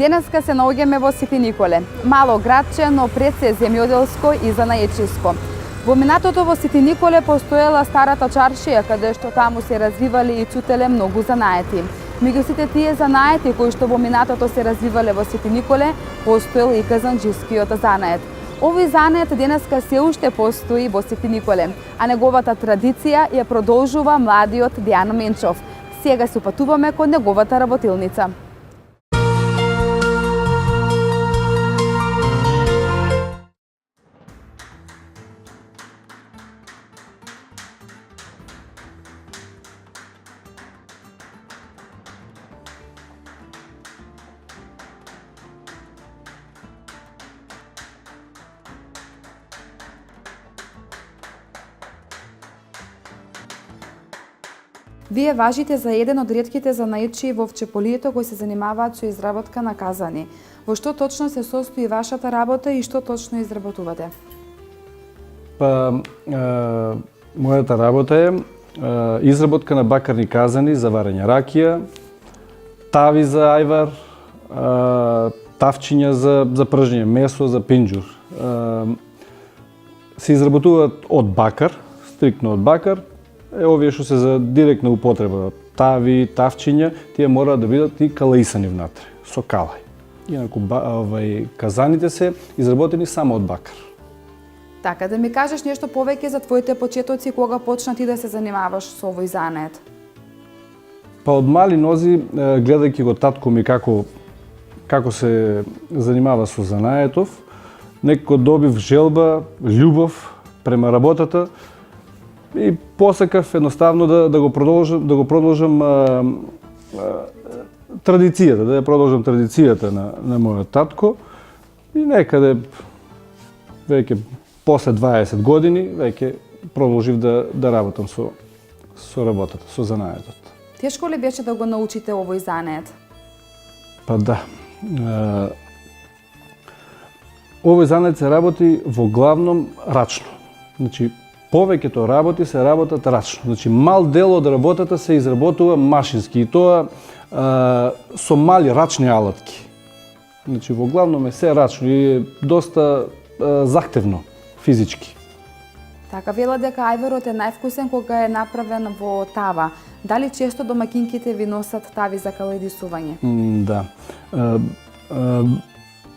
Денеска се наоѓаме во Свети Николе, мало градче, но пред се земјоделско и занаечиско. Во минатото во Свети Николе постоела старата чаршија, каде што таму се развивале и цутеле многу занаети. Меѓу сите тие занаети кои што во минатото се развивале во Свети Николе, постоел и казанџискиот занает. Овој занает денеска се уште постои во Свети Николе, а неговата традиција ја продолжува младиот Дејан Менчов. Сега се упатуваме кон неговата работилница. Вие важите за еден од ретките занаечии во Вчеполието кои се занимаваат со изработка на казани. Во што точно се состои вашата работа и што точно изработувате? Мојата работа е изработка на бакарни казани за варење ракија, тави за ајвар, тавчиња за пржење месо, за пинџур. Се изработуваат од бакар, стриктно од бакар. Овие што се за директна употреба, тави, тавчиња, тие мора да бидат и калаисани внатре, со калај. Инаку казаните се изработени само од бакар. Така, да ми кажеш нешто повеќе за твоите почетоци, кога почна ти да се занимаваш со овој занет? Па од мали нози, гледајќи го татко ми како се занимава со занаетов, некако добив желба, љубов према работата, и посакав едноставно да го продолжам традицијата, да ја продолжам традицијата на мојот татко и некаде веќе после 20 години веќе продолжив да работам со работата, со занаетот. Тешко ли беше да го научите овој занет? Па да. Овој занет се работи во главном рачно. Значи, повеќето работи се работат рачно. Значи, мал дел од работата се изработува машински и тоа со мали рачни алатки. Значи, во главном е се рачно и е доста захтевно физички. Така, вела дека ајварот е највкусен кога е направен во тава. Дали често домакинките ви носат тави за калајдисување? Да.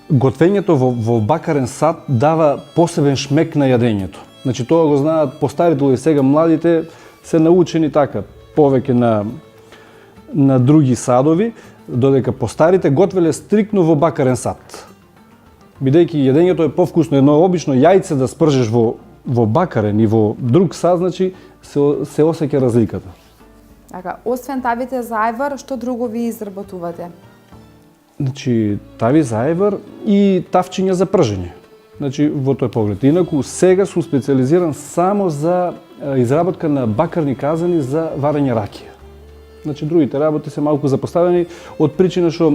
Готвењето во бакарен сад дава посебен шмек на јадењето. Значи, тоа го знаат постарите и сега младите се научени така, повеќе на други садови, додека постарите готвеле стрикно во бакарен сад. Бидејќи јадењето е повкусно, едно обично јајце да спржеш во бакарен и во друг сад, значи се осеќа разликата. Така, освен тавите за ајвар, што друго ви изработувате? Значи, тави за ајвар и тавчиња за пржење. Значи, во тој поглед. Инаку, сега сум специализиран само за изработка на бакарни казани за варење ракија. Значи, другите работи се малку запоставени од причина што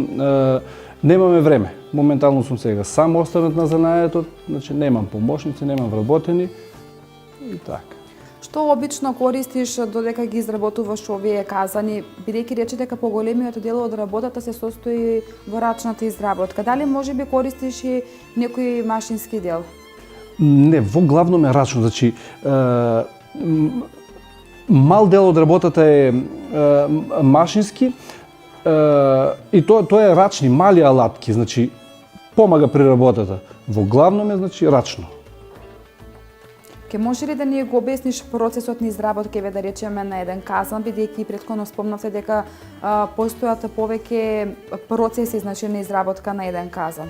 немаме време. Моментално сум сега сам останат на занаетот, значи немам помошници, немам вработени и така. Што обично користиш додека ги изработуваш овие казани, бидејќи рече дека поголемиот дел од работата се состои во рачната изработка? Дали можеби користиш и некој машински дел? Не, во главном е рачно. Значи, мал дел од работата е машински и тоа е рачни, мали алатки, значи помага при работата. Во главном е значи рачно. Ке може ли да ни го обясниш процесот на изработка, да речеме, на еден казан, бидејќи претходно спомнавте дека постојат повеќе процеси, значи, на изработка на еден казан?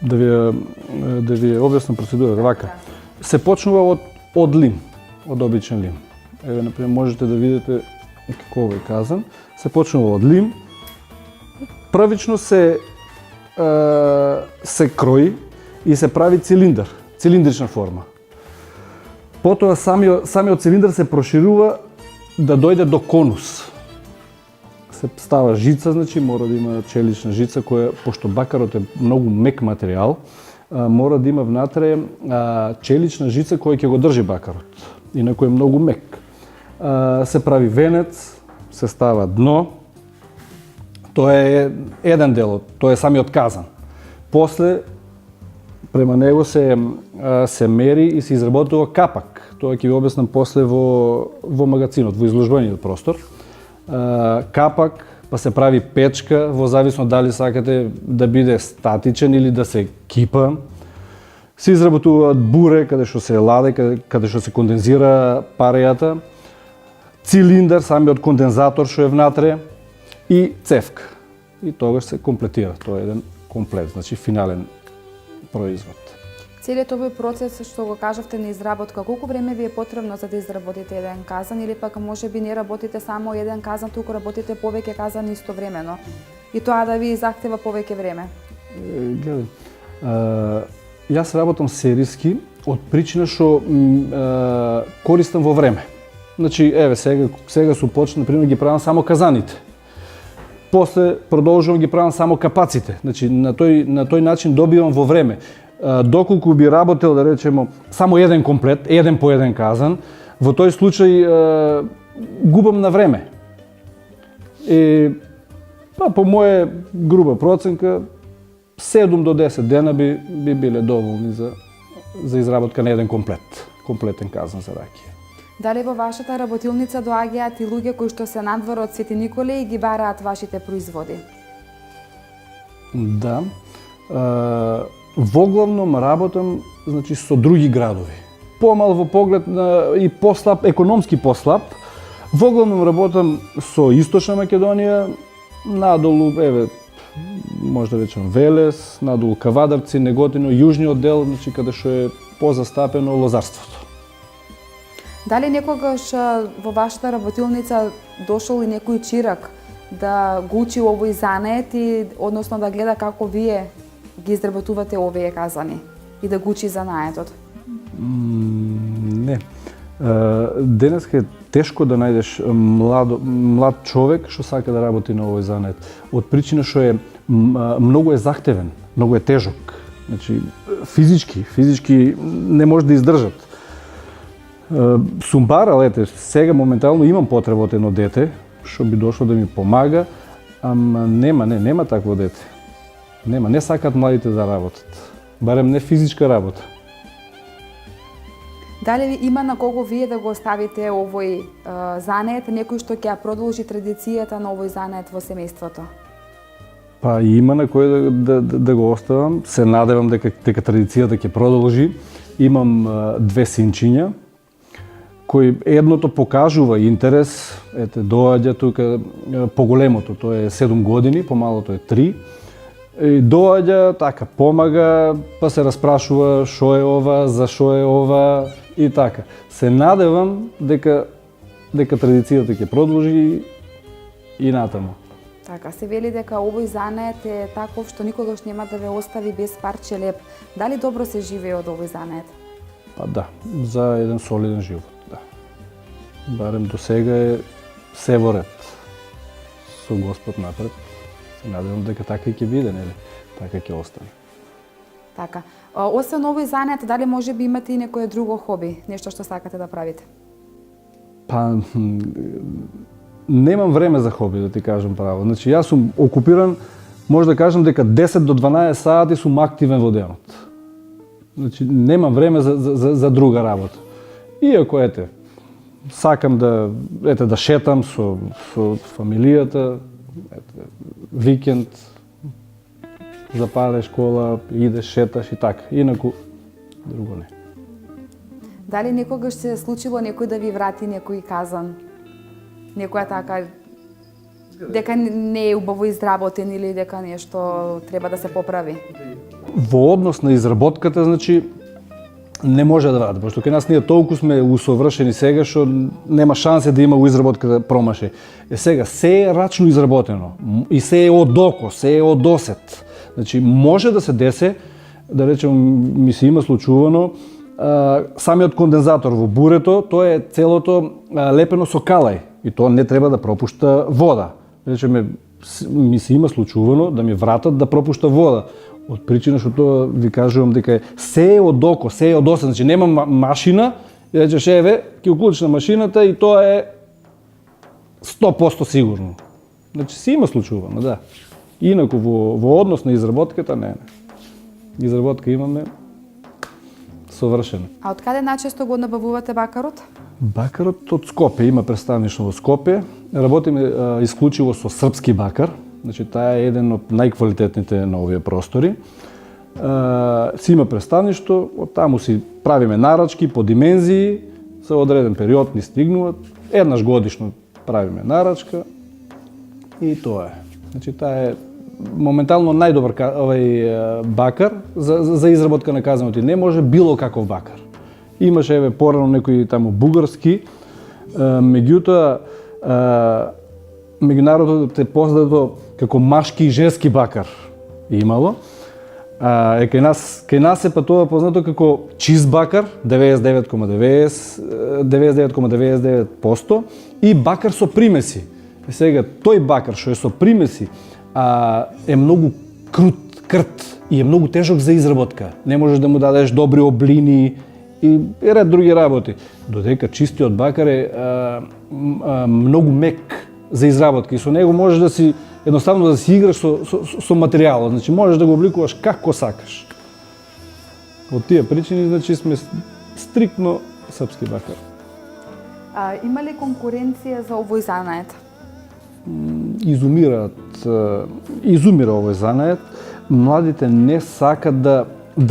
Да ви објаснам процедурата вака. Се почнува од лим, од обичен лим. Еве, например, можете да видите како овој казан. Се почнува од лим. Првично се крои и се прави цилиндар, цилиндрична форма. Потоа самиот цилиндар се проширува да дојде до конус. Се става жица, значи мора да има челична жица која, пошто бакарот е многу мек материјал, мора да има внатре челична жица која ќе го држи бакарот. Инаку е многу мек. Се прави венец, се става дно, Тоа е еден дел, тоа е самиот казан. После, према него се мери и се изработува капак. Тоа ќе ви обяснам после во магазинот, во изложбениот простор. Капак, па се прави печка, во зависно дали сакате да биде статичен или да се кипа. Се изработуваат буре, каде што се ладе, каде што се кондензира парејата, цилиндар, самиот кондензатор што е внатре и цевка. И тогаш се комплетира. Тоа е еден комплет, значи финален производ. Целиот овој процес што го кажавте на изработка, колку време ви е потребно за да изработите еден казан или пак можеби не работите само еден казан, туку работите повеќе казани истовремено и тоа да ви захтева повеќе време? Гледај, јас работам сериски од причина што користам во време. Значи, еве, сега су почна, например, ги правам само казаните. После продолжувам ги правам само капаците. Значи, на тој начин добивам во време. Доколку би работел, да речемо, само еден комплет, еден по еден казан, во тој случај губам на време. По моја груба проценка, 7 до 10 дена би биле доволни за изработка на еден комплетен казан за ракија. Дали во вашата работилница доаѓаат и луѓе кои што се надвор од Свети Николе и ги бараат вашите производи? Да. Воглавном работам, значи, со други градови. Помал во поглед и послаб, економски послаб. Воглавном работам со Источна Македонија, надолу, еве, може да речем Велес, надолу Кавадарци, Неготино, јужниот дел, значи каде што е позастапено лозарството. Дали некогаш во вашата работилница дошол и некој чирак да го учи овој занет и односно да гледа како вие ги изработувате овие казани и да го учи занаетот? Не. Денеска е тешко да најдеш млад човек што сака да работи на овој занет. Од причина што е многу е захтевен, многу е тежок. Значи физички не може да издржат. Сум барал, ете, сега моментално имам потреба од едно дете што би дошло да ми помага, ама нема такво дете. Не сакаат младите да работат. Барем не физичка работа. Дали има на кого вие да го оставите овој занет, некој што ќе ја продолжи традицијата на овој занет во семејството? Па има на кој да го оставам. Се надевам дека традицијата ќе продолжи. Имам 2 синчиња кој едното покажува интерес, ете доаѓа тука поголемото, тоа е 7 години, помалото е 3. И доаѓа, така, помага, па се распрашува шо е ова, за шо е ова и така. Се надевам дека традицијата ќе продолжи и натаму. Така, се вели дека овој занет е таков што никогаш нема да ве остави без парче леп. Дали добро се живее од овој занет? Па да, за еден солиден живот, да. Барем до сега е се во ред. Со Господ напред. Се надевам дека така и ќе биде, нели? Така ќе остане. Така. Освен овој занет, дали може би имате и некое друго хоби, нешто што сакате да правите? Па немам време за хоби, да ти кажам право. Значи јас сум окупиран, може да кажам дека 10 до 12 сати сум активен во денот. Значи немам време за друга работа. Иако ете, сакам да шетам со фамилијата, викенд, запалеш кола, идеш, шеташ и така. Инаку, друго не. Дали некогаш се случило некој да ви врати некој казан? Некоја така, дека не е убаво изработен или дека нешто треба да се поправи? Во однос на изработката, значи, не може да врати, пошто кај нас ние толку сме усовршени сега што нема шансе да има у изработката промашај. Сега се е рачно изработено и се е од око, се е од осет. Значи може да се десе, да речем ми се има случувано, самиот кондензатор во бурето, тоа е целото лепено со калај и тоа не треба да пропушта вода. Речеме ми се има случувано да ми вратат да пропушта вода. Од причина што тоа ви кажувам дека се е од око, се е од осет, значи нема машина и речеш еве, ќе уклучиш на машината и тоа е 100% сигурно. Значи си има случувано, да. Инаку во однос на изработката не. Изработка имаме совршена. А од каде најчесто го набавувате бакарот? Бакарот од Скопје, има представништво во Скопје. Работиме исклучиво со српски бакар. Значи таа е еден од најквалитетните на овие простори. Си има представништво, од таму си правиме нарачки по димензии, за одреден период ни стигнуваат. Еднаш годишно правиме нарачка и тоа е. Значи таа е моментално најдобар бакар за изработка на казаноти. Не може било каков бакар. Имаше еве порано некои таму бугарски, меѓутоа меѓународот е познато како машки и женски бакар имало. Кај нас е па тоа познато како чизбакар 99,99% и бакар со примеси. И сега тој бакар што е со примеси е многу крт и е многу тежок за изработка. Не можеш да му дадеш добри облини и ред други работи. Додека чистиот бакар е многу мек за изработка и со него можеш да си едноставно да си играш со материјалот, значи можеш да го обликуваш како сакаш. Од тие причини, значи сме стриктно српски бакар. Има ли конкуренција за овој занает? Изумира овој занает. Младите не сакат да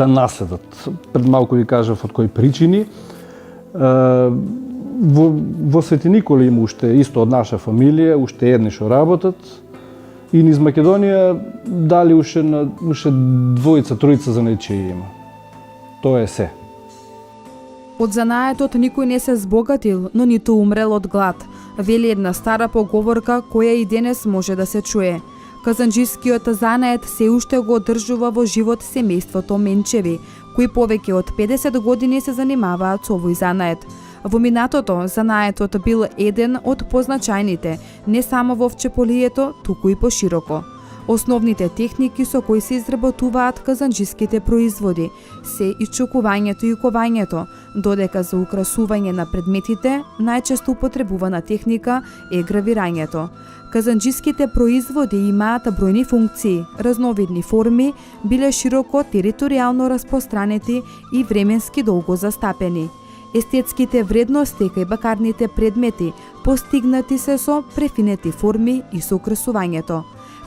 наседат. Пред малку ви кажав од кои причини. Во Свети Никола има уште исто од наша фамилија, уште едни што работат. И низ Македонија дали уште двојца, тројца занајчии има. Тоа е се. Од занаетот никој не се збогатил, но ниту умрел од глад, вели една стара поговорка која и денес може да се чуе. Казанџискиот занает се уште го одржува во живот семејството Менчеви, кои повеќе од 50 години се занимаваат со овој занает. Во минатото, занаетот бил еден од позначајните, не само во овчеполието, туку и пошироко. Основните техники со кои се изработуваат казанџиските производи се ичукувањето и кованјето, додека за украсување на предметите најчесто употребувана техника е гравирањето. Казанџиските производи имаат бројни функции, разновидни форми, биле широко територијално распространети и временски долго застапени. Естетските вредности кај бакарните предмети постигнати се со префинети форми и со украсувањето.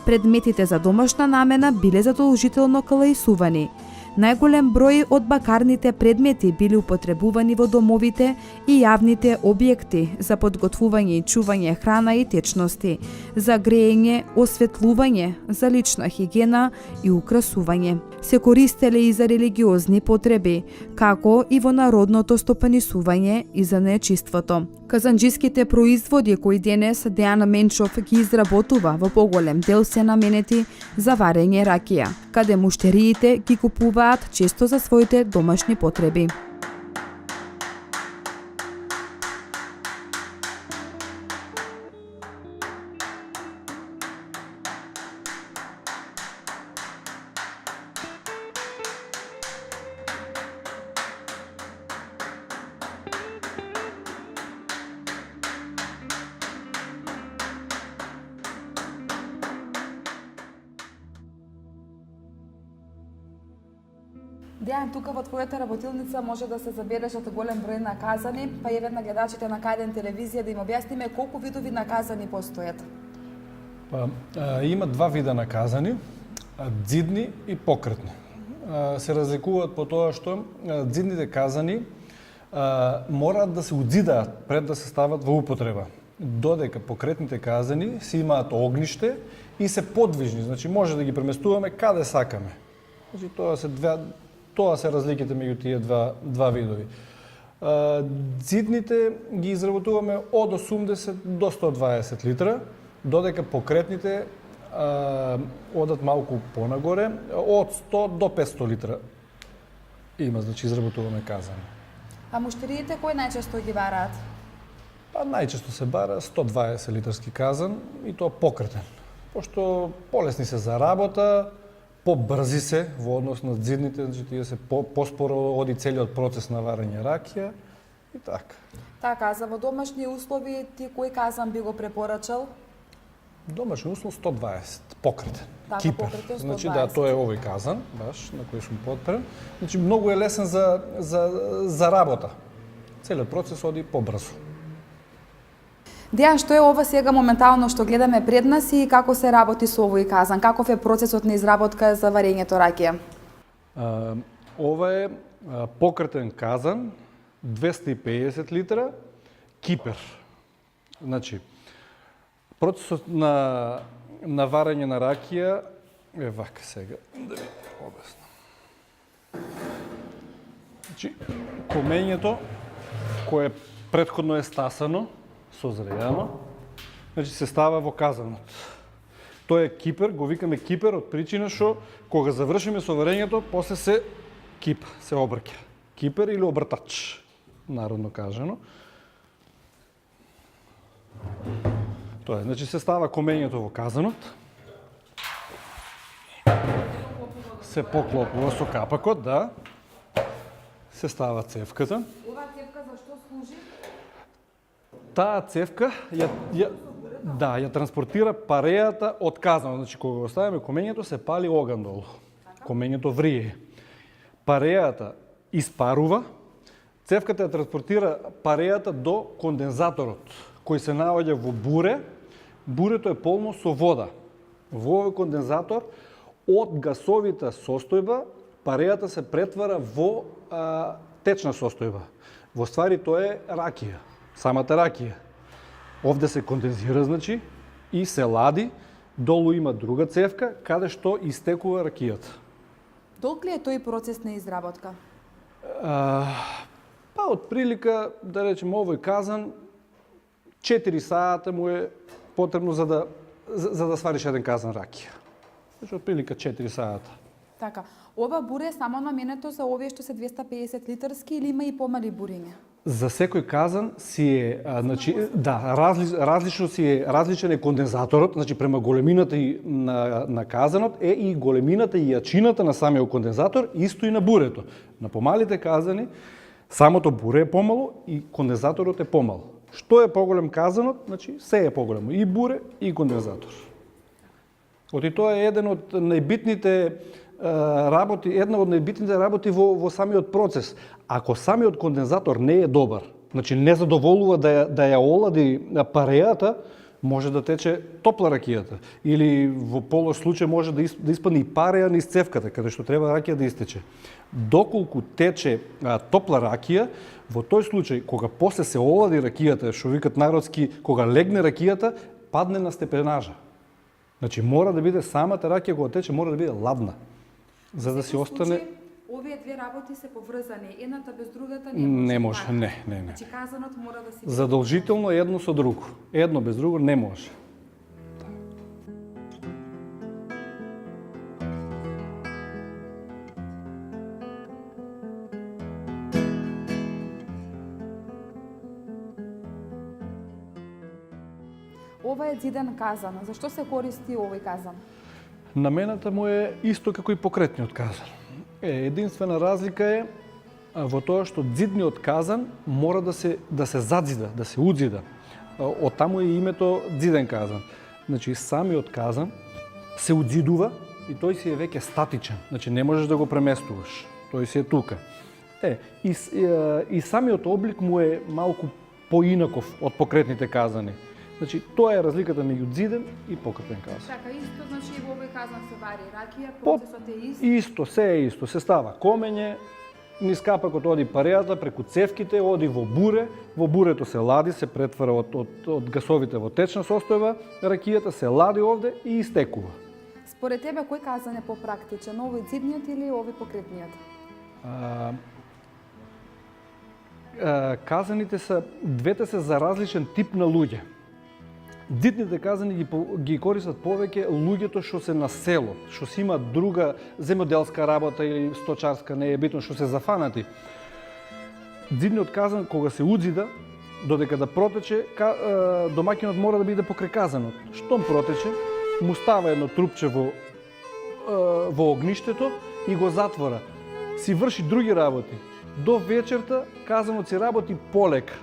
Предметите за домашна намена биле задолжително калаисувани. Најголем број од бакарните предмети били употребувани во домовите и јавните објекти за подготвување и чување храна и течности, за греење, осветлување, за лична хигиена и украсување. Се користеле и за религиозни потреби, како и во народното стопанисување и за нечиството. Казанџиските производи кои денес Дејан Менчов ги изработува во поголем дел се наменети за варење ракија, каде муштериите ги купуваат често за своите домашни потреби. Дејан, тука во твојата работилница може да се забележат голем број наказани, па еве на гледачите на К1 телевизија да им објасниме колку видови наказани постојат. Има два вида наказани, ѕидни и покретни. Се разликуваат по тоа што ѕидните казани мораат да се удзидаат пред да се стават во употреба, додека покретните казани си имаат огниште и се подвижни, значи може да ги преместуваме каде сакаме. Значи тоа се разликите меѓу тие два видови. Дзидните ги изработуваме од 80 до 120 литра, додека покретните одат малку понагоре, од 100 до 500 литра. Има, значи, изработуваме казани. А муштериите кои најчесто ги бараат? Најчесто се бара 120 литарски казан и тоа покретен. Пошто полесни се за работа, побрзи се во однос на дзидните, значи тие се поспоро оди целиот процес на варење ракија и така. Така, за во домашни услови ти кој казан би го препорачал? Домашен услов 120, покретен. Така, Кипер. покретен 120. Значи да, тој е овој казан, баш, на кој сум подперен. Значи многу е лесен за работа. Целиот процес оди побрзо. Дејан, што е ова сега моментално што гледаме пред нас и како се работи со овој казан? Каков е процесот на изработка за варењето ракија? Ова е покретен казан, 250 литра, Кипер. Значи, процесот на варење на ракија е вака сега, да ви обяснам. Значи, комењето кое претходно е стасано, созрејано, значи се става во казанот. Тоа е кипер, го викаме кипер од причина што кога завршиме со варењето, после се кипа, се обрќа. Кипер или обртач, народно кажано. Тоа е, значи се става комењето во казанот. Се поклопува со капакот, да. Се става цевката. Оваа цевка за што служи? Таа цевка ја транспортира парејата од казанот. Значи кога го ставиме комењето се пали оган долу. Комењето врие. Парејата испарува, цевката ја транспортира парејата до кондензаторот, кој се наоѓа во буре. Бурето е полно со вода. Во овој кондензатор од гасовита состојба парејата се претвара во течна состојба. Во ствари тоа е ракија, самата ракија. Овде се кондензира, значи, и се лади, долу има друга цевка, каде што истекува ракијата. Долг ли е тој процес на изработка? Па, од прилика, да речем, овој казан, 4 сата му е потребно за да свариш еден казан ракија. Значи, од прилика 4 сата. Така, ова буре е само наменето за овие што се 250 литарски или има и помали буриња? За секој казан си е, значи, да, различен е кондензаторот, значи према големината на казанот е и големината и јачината на самиот кондензатор, исто и на бурето. На помалите казани, самото буре е помало и кондензаторот е помал. Што е поголем казанот, значи се е поголемо, и буре и кондензатор. Оти тоа е една од најбитните работи во самиот процес. Ако самиот кондензатор не е добар, значи не задоволува да ја олади парејата, може да тече топла ракијата. Или во полош случај може да испадне и пареја низ цевката, каде што треба ракија да истече. Доколку тече топла ракија, во тој случај, кога после се олади ракијата, што викат народски, кога легне ракијата, падне на степенажа. Значи мора да биде самата ракија кога тече, мора да биде ладна, за да си остане. Овие две работи се поврзани, едната без другата не може. Не. Значи казанот мора да се задолжително едно со друго. Едно без друго не може. Ова е зиден казан. Зашто се користи овој казан? Намената му е исто како и покретниот казан. Единствена разлика е во тоа што зидниот казан мора да се задзида, да се удзида. Од таму е името зиден казан. Значи самиот казан се удзидува и тој си е веќе статичен. Значи не можеш да го преместуваш. Тој си е тука. И самиот облик му е малку поинаков од покретните казани. Значи, тоа е разликата меѓу зиден и покретен казан. Така, исто, значи во овој казан се вари ракија, процесот е ист? Исто, се е исто. Се става комење, низ капакот оди парејата, преку цевките оди во бурето се лади, се претвара од гасовите во течна состојба, ракијата се лади овде и истекува. Според тебе, кој казан е попрактичен, овој зидниот или овој покретниот? Казаните двете се за различен тип на луѓе. Зидните казани ги користат повеќе луѓето што се на село, што си има друга земјоделска работа или сточарска, не е битно, што се зафанати. Зидниот казан, кога се удзида, додека да протече, домаќинот мора да биде покрај казанот. Штом протече, му става едно трупче во огништето и го затвора. Си врши други работи. До вечерта казанот си работи полека.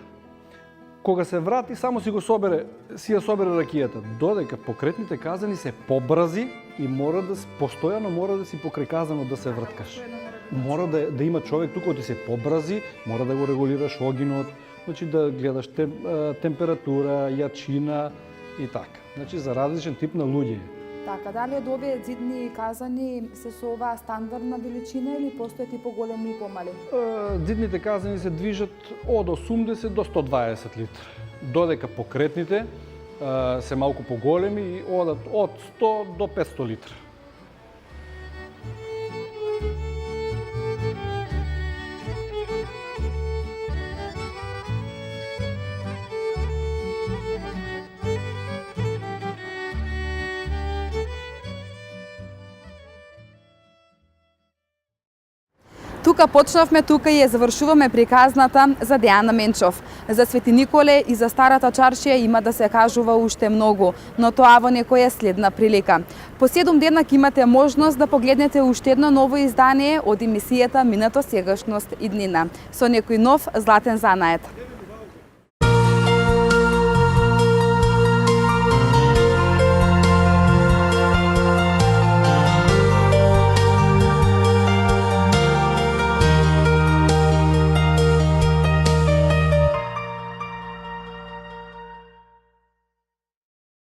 кога се врати, само си ја собере ракијата. Додека покретните казани се побрзи и постојано мора да си покрај казано да се врткаш. Мора да има човек тука да се побрзи, мора да го регулираш огинот, значи да гледаш температура, јачина и така. Значи за различен тип на луѓе. Така, дали од овие ѕидни казани се со оваа стандардна величина или постојат и поголеми и помали? Ѕидните казани се движат од 80 до 120 литра. Додека покретните се малку поголеми и одат од 100 до 500 литра. Тука почнавме, тука и ја завршуваме приказната за Дејана Менчов. За Свети Николе и за Старата чаршија има да се кажува уште многу, но тоа во некоја следна прилика. По 7 дена ќе имате можност да погледнете уште едно ново издание од емисијата Минато, сегашност и днина. Со некој нов златен занает.